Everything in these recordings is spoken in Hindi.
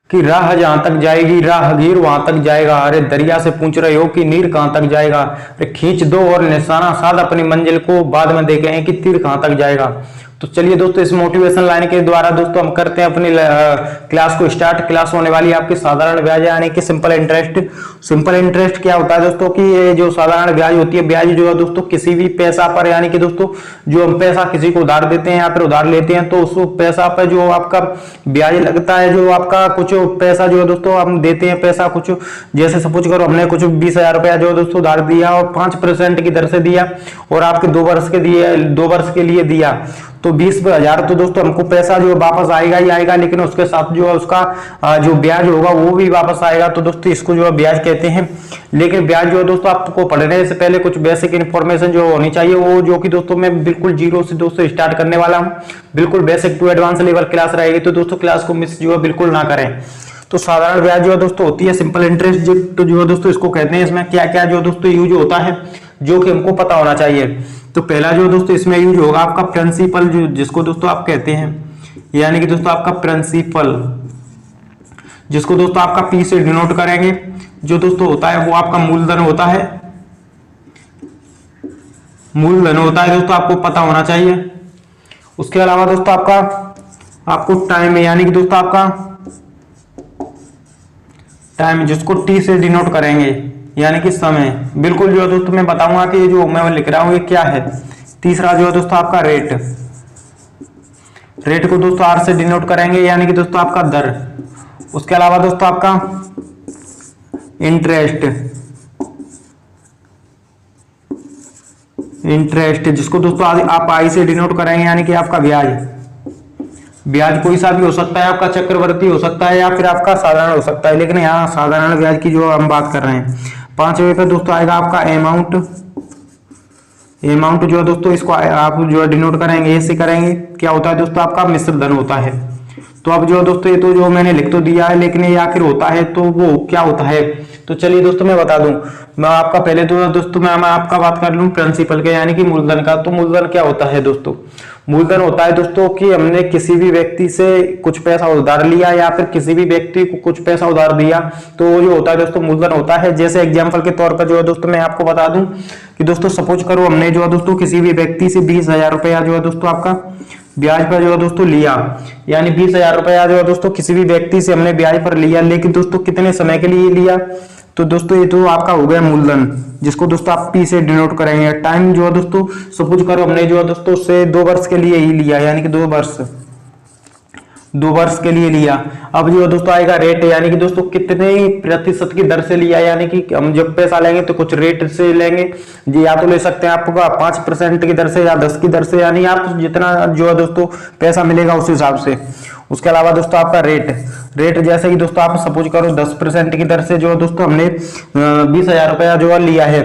कि राह जहां तक जाएगी राहगीर वहां तक जाएगा। अरे दरिया से पूछ रहे हो कि नीर कहां तक जाएगा। अरे खींच दो और निशाना साध अपनी मंजिल को, बाद में देखें कि तीर कहां तक जाएगा। तो चलिए दोस्तों, इस मोटिवेशन लाइन के द्वारा दोस्तों हम करते हैं अपनी क्लास को स्टार्ट। क्लास होने वाली है आपकी साधारण ब्याज यानी कि सिंपल इंटरेस्ट। सिंपल इंटरेस्ट क्या होता है दोस्तों कि ये जो साधारण ब्याज होती है, ब्याज जो है दोस्तों किसी भी पैसा पर, यानी कि दोस्तों जो हम पैसा किसी को उधार देते हैं या फिर उधार लेते हैं, तो उस पैसा पर जो आपका ब्याज लगता है, जो आपका कुछ पैसा जो है दोस्तों हम देते हैं पैसा कुछ, जैसे सपोज करो हमने कुछ 20,000 रुपया जो दोस्तों उधार दिया और 5% की दर से दिया और आपके 2 वर्ष के लिए दिया, तो 20,000 तो दोस्तों हमको पैसा जो वापस आएगा ही आएगा, लेकिन उसके साथ जो है उसका जो ब्याज होगा वो भी वापस आएगा। तो दोस्तों इसको जो है ब्याज कहते हैं। लेकिन ब्याज जो है दोस्तों आपको पढ़ने से पहले कुछ बेसिक इन्फॉर्मेशन जो होनी चाहिए, वो जो कि दोस्तों मैं बिल्कुल जीरो से दोस्तों स्टार्ट करने वाला हूँ। बिल्कुल basic to advance level class रहेगी, तो दोस्तों क्लास को मिस जो है बिल्कुल ना करें। तो साधारण ब्याज जो है दोस्तों होती है सिंपल इंटरेस्ट, तो जो है दोस्तों इसको कहते हैं। इसमें क्या क्या जो दोस्तों यूज होता है जो कि हमको पता होना चाहिए। तो पहला जो दोस्तों इसमें यूज होगा आपका प्रिंसिपल, जो जिसको दोस्तों आप कहते हैं, यानी कि दोस्तों आपका प्रिंसिपल, जिसको दोस्तों आपका पी से डिनोट करेंगे, जो दोस्तों होता है वो आपका मूलधन होता है। मूलधन होता है दोस्तों, आपको पता होना चाहिए। उसके अलावा दोस्तों आपको टाइम, यानी कि दोस्तों आपका टाइम, जिसको टी से डिनोट करेंगे, यानी कि समय। बिल्कुल जो है दोस्तों मैं बताऊंगा कि ये जो मैं लिख रहा हूं ये क्या है। तीसरा जो है दोस्तों आपका रेट, रेट को दोस्तों आर से डिनोट करेंगे, यानी कि दोस्तों आपका दर। उसके अलावा दोस्तों आपका इंटरेस्ट, इंटरेस्ट जिसको दोस्तों आप आई से डिनोट करेंगे, यानी कि आपका ब्याज। ब्याज कोई सा भी हो सकता है, आपका चक्रवर्ती हो सकता है या फिर आपका साधारण हो सकता है, लेकिन यहाँ साधारण ब्याज की जो हम बात कर रहे हैं। 5वें पे दोस्तों आएगा आपका अमाउंट। अमाउंट जो है दोस्तों इसको आप जो है डिनोट करेंगे, ऐसे करेंगे। क्या होता है दोस्तों आपका मिश्र धन होता है। तो अब जो है दोस्तों ये तो जो मैंने लिख तो दिया है, लेकिन ये आखिर होता है तो वो क्या होता है, तो चलिए दोस्तों मैं बता दूं। मैं आपका पहले तो दोस्तों मैं आपका बात कर लूं प्रिंसिपल के, यानी कि मूलधन का। तो मूलधन क्या होता है दोस्तों? मूलधन होता है दोस्तों कि हमने किसी भी व्यक्ति से कुछ पैसा उधार लिया या फिर किसी भी व्यक्ति को कुछ पैसा उधार दिया, तो वो जो होता है दोस्तों मूलधन होता है। जैसे एग्जांपल के तौर पर जो है दोस्तों मैं आपको बता दूं कि दोस्तों सपोज करो हमने जो है दोस्तों किसी भी व्यक्ति से 20,000 रुपया जो है दोस्तों आपका ब्याज पर जो है दोस्तों लिया, यानी 20,000 रुपया जो है दोस्तों किसी भी व्यक्ति से हमने ब्याज पर लिया, लेकिन दोस्तों कितने समय के लिए लिया, तो दोस्तों ये तो आपका हो गया मूलधन, जिसको दोस्तों आप पी से डिनोट करेंगे। टाइम जो है दोस्तों सपोज करो हमने जो है दोस्तों उससे 2 वर्ष के लिए ही लिया, यानी कि 2 वर्ष के लिए लिया। अब जो है दोस्तों आएगा रेट, यानी कि दोस्तों कितने प्रतिशत की दर से लिया, यानी कि हम जब पैसा लेंगे तो कुछ रेट से लेंगे जी, या तो ले सकते हैं आपको 5% की दर से या 10 की दर से, यानी आप जितना जो है दोस्तों पैसा मिलेगा उस हिसाब से। उसके अलावा दोस्तों आपका रेट जैसे कि दोस्तों आप सपोज करो 10% की दर से जो है दोस्तों हमने 20,000 रुपया जो है लिया है।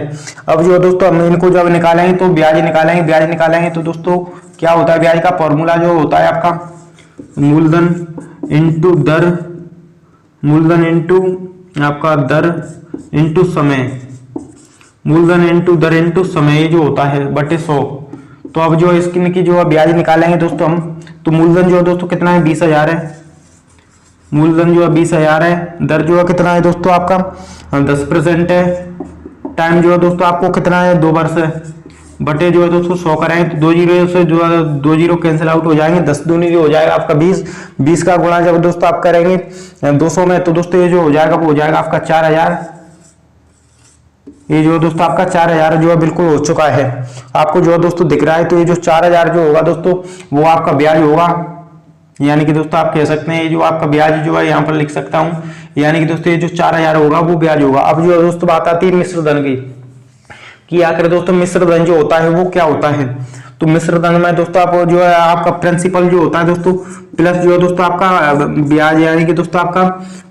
अब जो है दोस्तों हम इनको जब निकालेंगे तो ब्याज निकालेंगे, तो दोस्तों क्या होता है ब्याज का फॉर्मूला जो होता है आपका मूलधन इंटू दर, मूलधन इंटू आपका दर इंटू समय, मूलधन इंटू दर इंटू समय जो होता है बटे 100। तो अब जो इसकी जो ब्याज निकालेंगे दोस्तों हम, तो मूलधन जो है दोस्तों कितना है 20,000 है, मूलधन जो है 20,000 है। दर जो है कितना है दोस्तों आपका 10% है। टाइम जो है दोस्तों आपको कितना है 2 वर्ष है, बटे जो है दोस्तों 100 करेंगे तो 2 जीरो से जो है 2 जीरो कैंसिल आउट हो जाएंगे, 10 दूनी जो हो जाएगा आपका 20 का गुणा जब दोस्तों आप करेंगे 200 में, तो दोस्तों ये जो हो जाएगा वो हो जाएगा आपका 4,000। ये जो दोस्तों आपका 4,000 जो है बिल्कुल हो चुका है, आपको जो है दोस्तों दिख रहा है। तो ये जो 4,000 जो होगा दोस्तों वो आपका ब्याज होगा, यानी कि दोस्तों आप कह सकते हैं ये जो आपका ब्याज जो है यहाँ पर लिख सकता हूँ, यानी कि दोस्तों ये जो 4,000 होगा वो ब्याज होगा। अब जो है दोस्तों बात आती है मिश्र धन की, कि आखिर दोस्तों मिश्र धन जो होता है वो क्या होता है। तो मिश्र धन में दोस्तों आप जो है आपका प्रिंसिपल जो होता है दोस्तों प्लस जो है दोस्तों आपका ब्याज, यानी कि दोस्तों आपका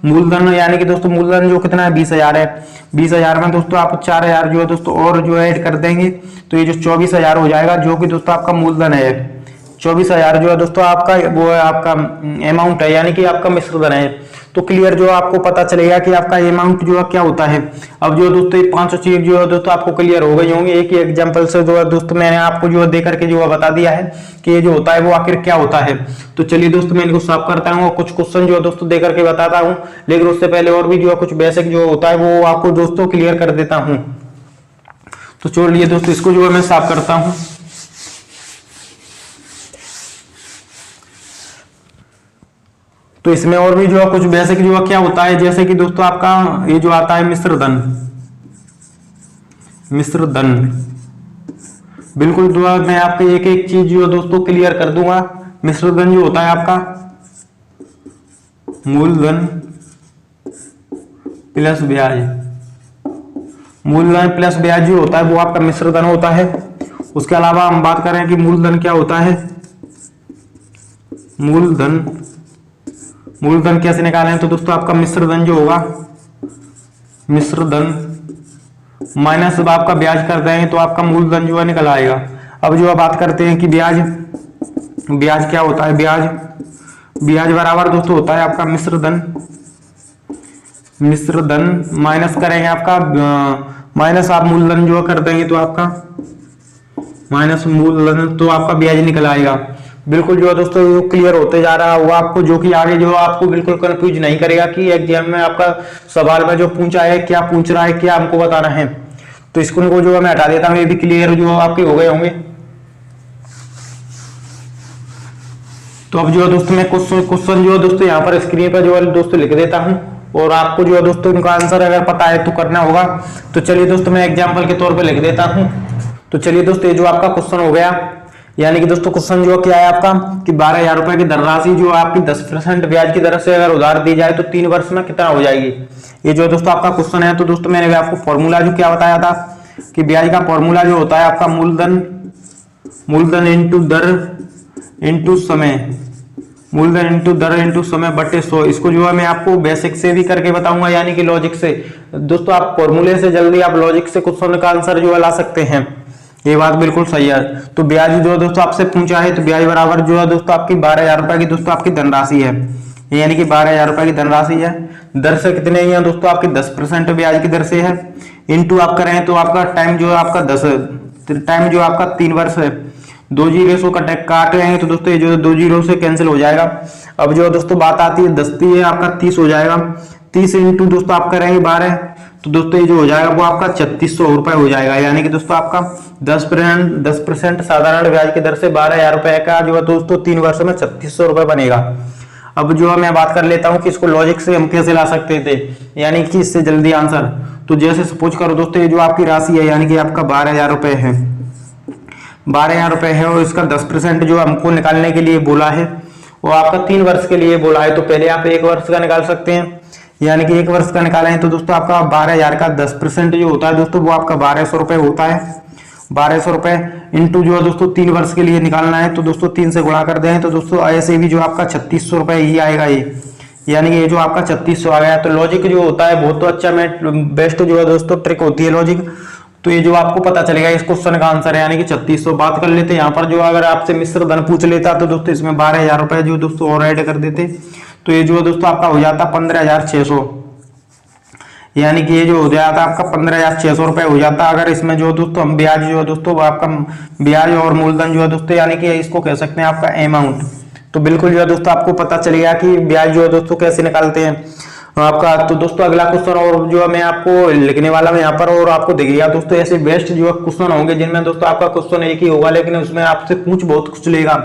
मूलधन, यानी कि दोस्तों मूलधन जो कितना है 20,000 है। 20,000 में दोस्तों आप 4,000 जो है दोस्तों और जो है ऐड कर देंगे, तो ये जो 24,000 हो जाएगा, जो कि दोस्तों आपका मूलधन है। 24,000 जो है दोस्तों आपका वो है आपका अमाउंट है, यानी कि आपका मिश्र धन है। तो क्लियर जो आपको पता चलेगा कि आपका अमाउंट जो है क्या होता है। अब जो दोस्तों ये 500 चीज जो है दोस्तों आपको क्लियर हो गई होंगी। एक ही एग्जांपल से जो है दोस्तों मैंने आपको जो दे करके जो बता दिया है कि ये जो होता है वो आखिर क्या होता है। तो चलिए दोस्तों मैं इनको साफ करता हूँ और कुछ क्वेश्चन जो है दोस्तों दे करके बताता हूँ, लेकिन उससे पहले और भी जो है कुछ बेसिक जो होता है वो आपको दोस्तों क्लियर कर देता हूँ। तो चलिए दोस्तों इसको जो है मैं साफ करता हूँ। तो इसमें और भी जो है कुछ बेसिक जो है क्या होता है, जैसे कि दोस्तों आपका ये जो आता है मिश्र धन। मिश्र धन बिल्कुल जो है मैं आपको एक एक चीज जो है दोस्तों क्लियर कर दूंगा। मिश्र धन जो होता है आपका मूलधन प्लस ब्याज, मूलधन प्लस ब्याज जो होता है वो आपका मिश्र धन होता है। उसके अलावा हम बात करें कि मूलधन क्या होता है, मूलधन, मूलधन कैसे निकालें, तो दोस्तों आपका मिश्र धन जो होगा, मिश्र धन माइनस अब आपका ब्याज कर देंगे तो आपका मूलधन जो है निकल आएगा। अब जो बात करते हैं कि ब्याज, ब्याज क्या होता है, ब्याज, ब्याज बराबर दोस्तों होता है आपका मिश्र धन, मिश्र धन माइनस करेंगे आपका माइनस आप मूलधन जो कर देंगे तो आपका माइनस मूलधन तो आपका ब्याज निकल आएगा। बिल्कुल जो दोस्तों क्लियर होते जा रहा होगा आपको, जो कि आगे जो आपको बिल्कुल कंफ्यूज नहीं करेगा कि एग्जाम में आपका सवाल में जो पूछा है क्या पूछ रहा है, क्या हमको बताना है। तो इसको जो मैं हटा देता हूँ, ये भी क्लियर जो आपके हो गए होंगे। तो अब जो है दोस्तों मैं क्वेश्चन जो है दोस्तों यहाँ पर स्क्रीन पर जो है दोस्तों लिख देता हूँ और आपको जो है दोस्तों इनका आंसर अगर पता है तो करना होगा। तो चलिए दोस्तों मैं एग्जाम्पल के तौर पर लिख देता हूँ। तो चलिए दोस्तों ये जो आपका क्वेश्चन हो गया, यानी कि दोस्तों क्वेश्चन जो क्या है आपका कि 12,000 रुपए की धनराशि जो आपकी 10% ब्याज की दर से अगर उधार दी जाए तो 3 वर्ष में कितना हो जाएगी। ये जो दोस्तों आपका क्वेश्चन है। तो दोस्तों मैंने आपको फॉर्मूला जो क्या बताया था कि ब्याज का फॉर्मूला जो होता है आपका मूलधन, मूलधन इंटू दर इंटू समय, मूलधन इंटू दर इंटू समय बटे 100। इसको जो है मैं आपको बेसिक से भी करके बताऊंगा, यानी कि लॉजिक से। दोस्तों आप फॉर्मूले से जल्दी आप लॉजिक से क्वेश्चन का आंसर जो है ला सकते हैं, ये बात बिल्कुल सही है। तो ब्याज जो है दोस्तों आपसे पूछा है, तो ब्याज बराबर जो है दोस्तों आपकी 12,000 रुपए की दोस्तों आपकी धनराशि है, यानी कि 12,000 रुपए की धनराशि है। दर से कितने ही है दोस्तों आपकी 10% ब्याज की दर से है, इंटू आप करें तो आपका टाइम जो है आपका 10 टाइम जो आपका 3 वर्ष है। 2 जीरो से काट लेंगे तो दोस्तों ये जो 2 जीरो से कैंसिल हो जाएगा। अब जो दोस्तों बात आती है 10 है आपका 30 हो जाएगा। 30 इंटू दोस्तों आप करेंगे 12 तो दोस्तों ये जो हो जाएगा वो आपका 3600 रुपए हो जाएगा, यानी कि दोस्तों आपका 10% साधारण ब्याज की दर से 12,000 रुपए का जो है दोस्तों 3 वर्ष में 3600 रुपए बनेगा। अब जो है मैं बात कर लेता हूँ कि इसको लॉजिक से हम कैसे ला सकते थे, यानी कि इससे जल्दी आंसर। तो जैसे सपोज करो दोस्तों ये जो आपकी राशि है, यानी कि आपका 12,000 रुपए है, 12,000 रुपए है और इसका 10% जो हमको निकालने के लिए बोला है वो आपका 3 वर्ष के लिए बोला है। तो पहले आप 1 वर्ष का निकाल सकते हैं, यानी कि 1 वर्ष का निकालें तो दोस्तों आपका 12,000 का 10% जो होता है दोस्तों वो आपका 1200 रुपए होता है। 1200 रुपए इंटू जो है दोस्तों 3 वर्ष के लिए निकालना है तो दोस्तों 3 से गुणा कर दें तो दोस्तों ऐसे भी जो आपका 3600 रुपए ही आएगा ये, यानी कि ये जो आपका 3600 आ गया। तो लॉजिक जो होता है बहुत तो अच्छा में बेस्ट जो है दोस्तों ट्रिक होती है लॉजिक। तो ये जो आपको पता चलेगा इस क्वेश्चन का आंसर है, यानी कि 3600। बात कर लेते हैं यहाँ पर जो अगर आपसे मिश्र धन पूछ लेता तो दोस्तों इसमें 12,000 रुपए जो दोस्तों और ऐड कर देते तो ये जो है दोस्तों आपका हो जाता 15,600, यानी कि ये जो हो जाता आपका 15,600 रुपए हो जाता। अगर इसमें जो दोस्तों हम ब्याज जो है दोस्तों आपका ब्याज और मूलधन जो है दोस्तों, यानी कि इसको कह सकते हैं आपका अमाउंट। तो बिल्कुल जो है दोस्तों आपको पता चलेगा कि ब्याज जो है दोस्तों कैसे निकालते हैं आपका। तो दोस्तों अगला क्वेश्चन और जो है मैं आपको लिखने वाला हूं यहाँ पर और आपको दिखेगा दोस्तों ऐसे बेस्ट जो है क्वेश्चन होंगे जिनमें दोस्तों आपका क्वेश्चन एक ही होगा लेकिन उसमें आपसे पूछ बहुत कुछ लेगा।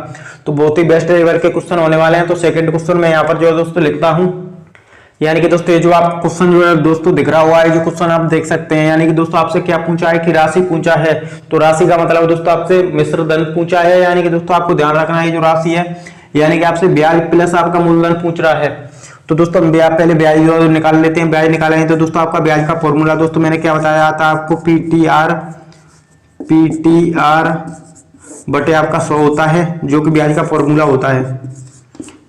तो बहुत ही बेस्ट लेवल के क्वेश्चन होने वाले हैं। तो सेकंड क्वेश्चन मैं यहाँ पर जो है दोस्तों लिखता हूँ, यानी कि दोस्तों ये जो आप क्वेश्चन जो है दोस्तों दिख रहा हुआ है, जो क्वेश्चन आप देख सकते हैं, यानी कि दोस्तों आपसे क्या पूछा है कि राशि पूछा है। तो राशि का मतलब दोस्तों आपसे मिश्र धन पूछा है, यानी कि दोस्तों आपको ध्यान रखना है जो राशि है, यानी कि आपसे ब्याज प्लस आपका मूलधन पूछ रहा है। तो दोस्तों हम ब्याज पहले ब्याज निकाल लेते हैं। ब्याज निकालेंगे तो दोस्तों आपका ब्याज का फॉर्मूला दोस्तों मैंने क्या बताया था आपको, पीटीआर बटे आपका 100 होता है, जो कि ब्याज का फॉर्मूला होता है।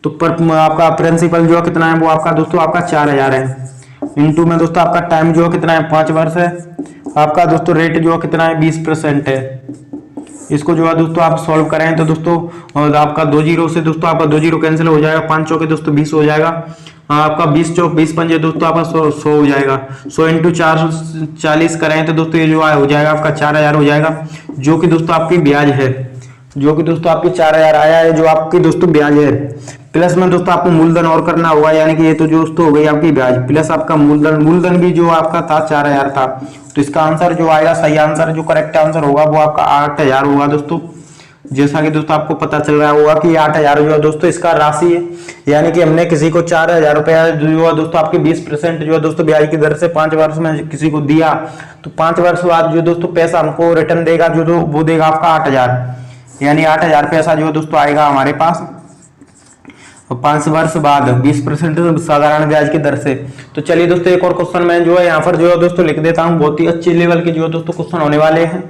तो पर आपका प्रिंसिपल जो है कितना है वो आपका दोस्तों आपका 4,000 है, इंटू में दोस्तों आपका टाइम जो है कितना है 5 वर्ष है, आपका दोस्तों रेट जो है कितना है 20% है। इसको जो है दोस्तों आप सॉल्व करें तो दोस्तों आपका 2 जीरो से दोस्तों आपका 2 जीरो कैंसिल हो जाएगा, 5 चौके दोस्तों 20 हो जाएगा। आपका 20 चौक 20 पंजे दोस्तों आपका 100 हो जाएगा। 100 इंटू 440 करें तो दोस्तों ये जो हो जाएगा आपका 4000 हो जाएगा, जो कि दोस्तों आपकी ब्याज है, जो कि दोस्तों आपकी 4000 आया है, जो आपकी दोस्तों ब्याज है। प्लस में दोस्तों आपको मूलधन और करना होगा, यानी कि ये तो दोस्तों हो गई आपकी ब्याज प्लस आपका मूलधन। मूलधन भी जो आपका था 4000 था, तो इसका आंसर जो आएगा, सही आंसर जो करेक्ट आंसर होगा वो आपका 8000 होगा दोस्तों। जैसा कि दोस्तों आपको पता चल रहा होगा कि 8000 जो है दोस्तों इसका राशि है, यानी कि हमने किसी को 4000 रुपया जो है दोस्तों आपके 20% जो है दोस्तों ब्याज की दर से 5 वर्ष में किसी को दिया, तो 5 वर्ष बाद जो दोस्तों पैसा हमको रिटर्न देगा जो वो देगा आपका 8000, यानी 8000 पैसा जो है दोस्तों आएगा हमारे पास 5 वर्ष बाद 20% साधारण ब्याज की दर से। तो चलिए दोस्तों एक और क्वेश्चन मैं जो है यहाँ पर जो है दोस्तों लिख देता हूँ, बहुत ही अच्छी लेवल के जो है दोस्तों क्वेश्चन होने वाले हैं।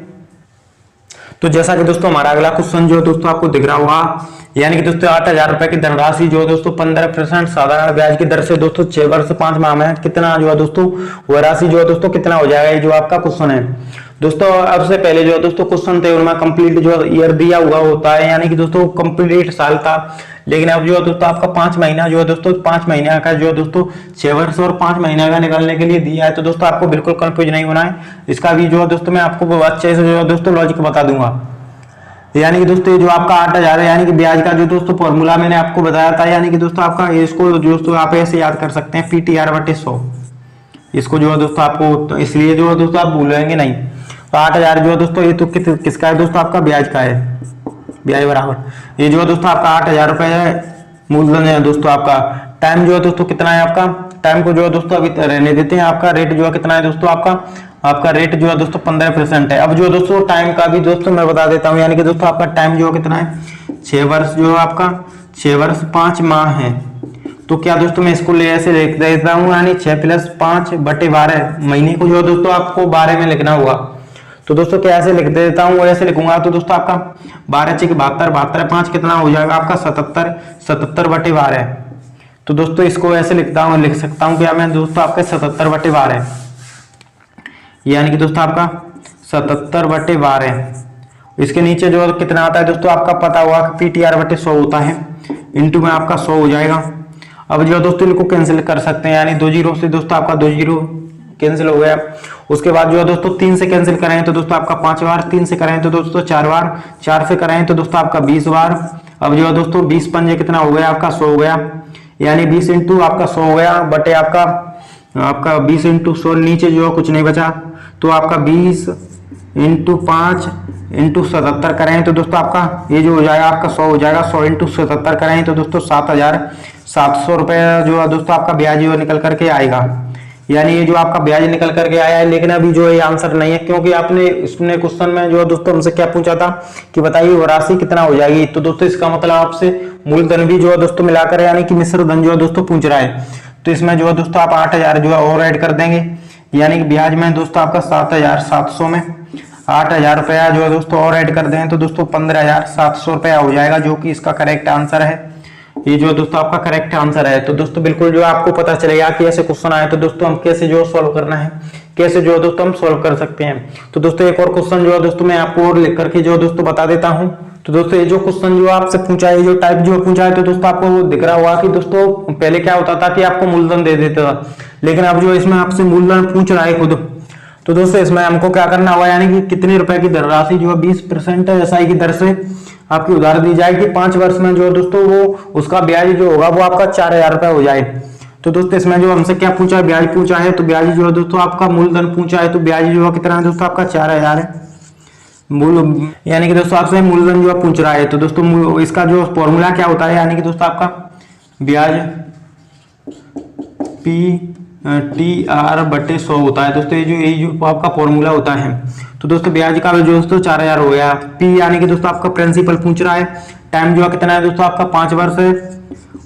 तो जैसा कि दोस्तों हमारा अगला क्वेश्चन जो है दोस्तों आपको दिख रहा होगा, यानी कि दोस्तों 8000 रुपए की धनराशि जो है दोस्तों 15% साधारण ब्याज की दर से दोस्तों 6 वर्ष 5 माह में कितना जो है दोस्तों वह राशि जो है दोस्तों कितना हो जाएगा, ये जो आपका क्वेश्चन है दोस्तों। अब से पहले जो है दोस्तों क्वेश्चन थे उनमें कंप्लीट जो ईयर दिया हुआ होता है, यानी कि दोस्तों कंप्लीट साल था, लेकिन अब जो है दोस्तों आपका 5 महीना जो है दोस्तों 5 महीने का जो है दोस्तों 6 वर्ष और 5 महीने का निकालने के लिए दिया है। तो दोस्तों आपको बिल्कुल कंफ्यूज नहीं होना है, इसका भी जो है दोस्तों मैं आपको अच्छे से जो है दोस्तों लॉजिक बता दूंगा। यानी कि दोस्तों ये जो आपका 8000 है, यानी कि ब्याज का जो दोस्तों फॉर्मूला मैंने आपको बताया था, यानी कि दोस्तों आपका इसको दोस्तों आप ऐसे याद कर सकते हैं PTR/100, इसको जो है दोस्तों आपको इसलिए जो है दोस्तों आप भूलेंगे नहीं। तो 8000 जो है दोस्तों ये तो किसका है दोस्तों आपका ब्याज का है, ब्याज बराबर ये जो है दोस्तों आपका 8000 रुपए है मूलधन है दोस्तों। आपका टाइम जो है दोस्तों कितना है, आपका टाइम को जो है दोस्तों अभी रहने देते हैं। आपका रेट जो है कितना है दोस्तों, आपका रेट जो है दोस्तों 15% है। अब जो दोस्तों टाइम का भी दोस्तों मैं बता देता हूँ, यानी कि दोस्तों आपका टाइम जो है कितना है 6 वर्ष जो है आपका 6 वर्ष 5 माह है। तो क्या दोस्तों मैं इसको ऐसे लिख देता हूँ, यानी 6 + 5/12 महीने को जो है दोस्तों आपको 12 में लिखना होगा। तो दोस्तों क्या ऐसे लिख देता हूँ, ऐसे लिखूंगा तो दोस्तों आपका 12 × 72 72 5 कितना हो जाएगा आपका 77 77/12। तो दोस्तों इसको ऐसे लिख सकता हूँ क्या मैं दोस्तों आपके 77/12, यानी कि दोस्तों आपका 77/12। इसके नीचे जो कितना आता है दोस्तों आपका पता हुआ PTR/100 होता है, इंटू में आपका 100 हो जाएगा। अब जो दोस्तों इनको कैंसिल कर सकते हैं, यानी 2 जीरो से दोस्तों आपका 2 जीरो कैंसिल हो गया। उसके बाद जो है दोस्तों 3 से कैंसिल करें तो दोस्तों आपका 5 बार, 3 से करें तो दोस्तों 4 बार, 4 से करें तो दोस्तों आपका 20 बार। अब जो है दोस्तों 20 पंजे कितना हो गया आपका 100 हो गया, यानी 20 इंटू आपका 100 हो गया बटे आपका 20 इंटू 100, नीचे जो है कुछ नहीं बचा, तो आपका 20 इंटू 5 इंटू 77 करें तो दोस्तों आपका ये जो हो जाएगा आपका 100 हो जाएगा। 100 इंटू 77 करें तो दोस्तों 7700 रुपये जो है दोस्तों आपका ब्याज जो निकल करके आएगा, यानी ये जो आपका ब्याज निकल करके आया है। लेकिन अभी जो ये आंसर नहीं है, क्योंकि आपने इसने क्वेश्चन में जो है दोस्तों हमसे क्या पूछा था कि बताइए वो राशि कितना हो जाएगी। तो दोस्तों इसका मतलब आपसे मूलधन भी जो है दोस्तों मिलाकर यानी कि मिश्र धन जो है दोस्तों पूछ रहा है। तो इसमें जो है दोस्तों आप 8000 जो है और ऐड कर देंगे, यानी कि ब्याज में दोस्तों आपका 7700 में 8000 रुपया जो है दोस्तों और ऐड कर दें तो दोस्तों 15700 रुपया हो जाएगा, जो कि इसका करेक्ट आंसर है। ये जो दोस्तों आपका करेक्ट आंसर है। तो दोस्तों बिल्कुल जो आपको पता चलेगा कि ऐसे क्वेश्चन आए तो दोस्तों हम कैसे जो सॉल्व करना है, कैसे जो दोस्तों हम सॉल्व कर सकते हैं। तो दोस्तों एक और क्वेश्चन जो है दोस्तों मैं आपको और लिख करके जो दोस्तों बता देता हूं। तो दोस्तों ये जो क्वेश्चन जो आपसे पूछा है, जो टाइप जो पूछा है, तो दोस्तों आपको वो दिख रहा होगा कि दोस्तों पहले क्या होता था कि आपको मूलधन दे देता था, लेकिन अब जो इसमें आपसे मूलधन पूछ रहा है खुद। तो दोस्तों इसमें हमको क्या करना होगा, यानी कि कितने रुपए की धनराशि जो है 20% एसआई की दर से आपकी उधार दी जाएगी 5 वर्ष में, जो दोस्तों वो उसका ब्याज जो होगा वो आपका 4000 रुपए हो जाए। तो दोस्तों इसमें जो हमसे क्या पूछा है, ब्याज पूछा है। तो ब्याज जो है दोस्तों आपका मूलधन पूछा है, तो ब्याज जो है कितना है दोस्तों आपका 4000 है मूल, यानी कि दोस्तों आपसे मूलधन जो पूछ रहा है। तो दोस्तों इसका जो फॉर्मूला क्या होता है, यानी कि दोस्तों आपका ब्याज PTR/100 होता है दोस्तों। ये जो आपका फॉर्मूला होता है। तो दोस्तों ब्याज का जो दोस्तों 4000 हो गया। P यानी कि दोस्तों आपका प्रिंसिपल पूछ रहा है। टाइम जो है कितना है दोस्तों आपका 5 वर्ष है,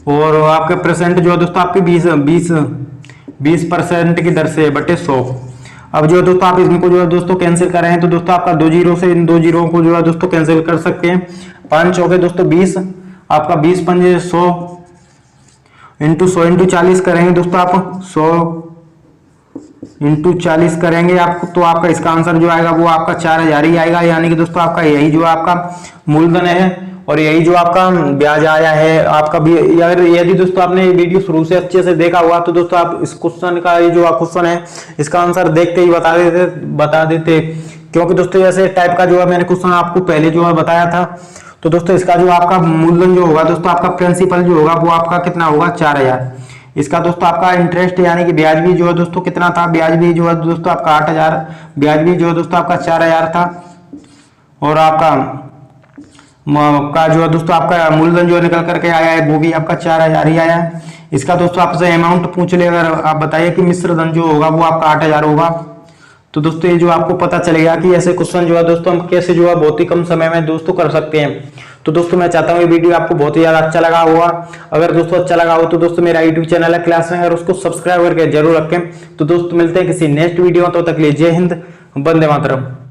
और आपके परसेंट जो है दोस्तों आपके 20% की दर से बटे 100। अब जो दोस्तों आप इनको जो है दोस्तों कैंसिल कर रहे हैं, तो दोस्तों आपका 2 जीरो से इन 2 जीरो को जो है दोस्तों कैंसिल कर सकते हैं। 5 हो गए दोस्तों 20, आपका 20 पंजे 100 इंटू 100 इंटू 40 करेंगे दोस्तों आप 100 इंटू 40 करेंगे आपको, तो आपका इसका आंसर जो आएगा वो आपका 4000 ही आएगा। यानी कि दोस्तों आपका यही जो आपका मूलधन है और यही जो आपका ब्याज आया है आपका भी। अगर यदि दोस्तों आपने वीडियो शुरू से अच्छे से देखा हुआ तो दोस्तों आप इस क्वेश्चन का, ये जो क्वेश्चन है इसका आंसर देखते ही बता देते, क्योंकि दोस्तों ऐसे टाइप का जो है मैंने क्वेश्चन आपको पहले जो है बताया था। तो दोस्तों इसका जो आपका मूलधन जो होगा दोस्तों, आपका प्रिंसिपल जो होगा वो आपका कितना होगा 4000। इसका दोस्तों आपका इंटरेस्ट यानी कि ब्याज भी जो है दोस्तों कितना था, ब्याज भी जो है दोस्तों आपका 8000, ब्याज भी जो है दोस्तों आपका 4000 था। और आपका जो है दोस्तों आपका मूलधन जो निकल करके आया है वो भी आपका 4000 ही आया है। इसका दोस्तों आपसे अमाउंट पूछ ले, अगर आप बताइए कि मिश्र धन जो होगा वो आपका 8000 होगा, तो दोस्तों ये जो आपको पता चलेगा कि ऐसे क्वेश्चन जो है दोस्तों हम कैसे जो है बहुत ही कम समय में दोस्तों कर सकते हैं। तो दोस्तों मैं चाहता हूँ ये वीडियो आपको बहुत ही ज्यादा अच्छा लगा होगा। अगर दोस्तों अच्छा लगा हो तो दोस्तों मेरा यूट्यूब चैनल है क्लास में, अगर उसको सब्सक्राइब करके जरूर रखें। तो दोस्तों मिलते हैं किसी नेक्स्ट वीडियो में, तो तक के लिए जय हिंद, वंदे मातरम।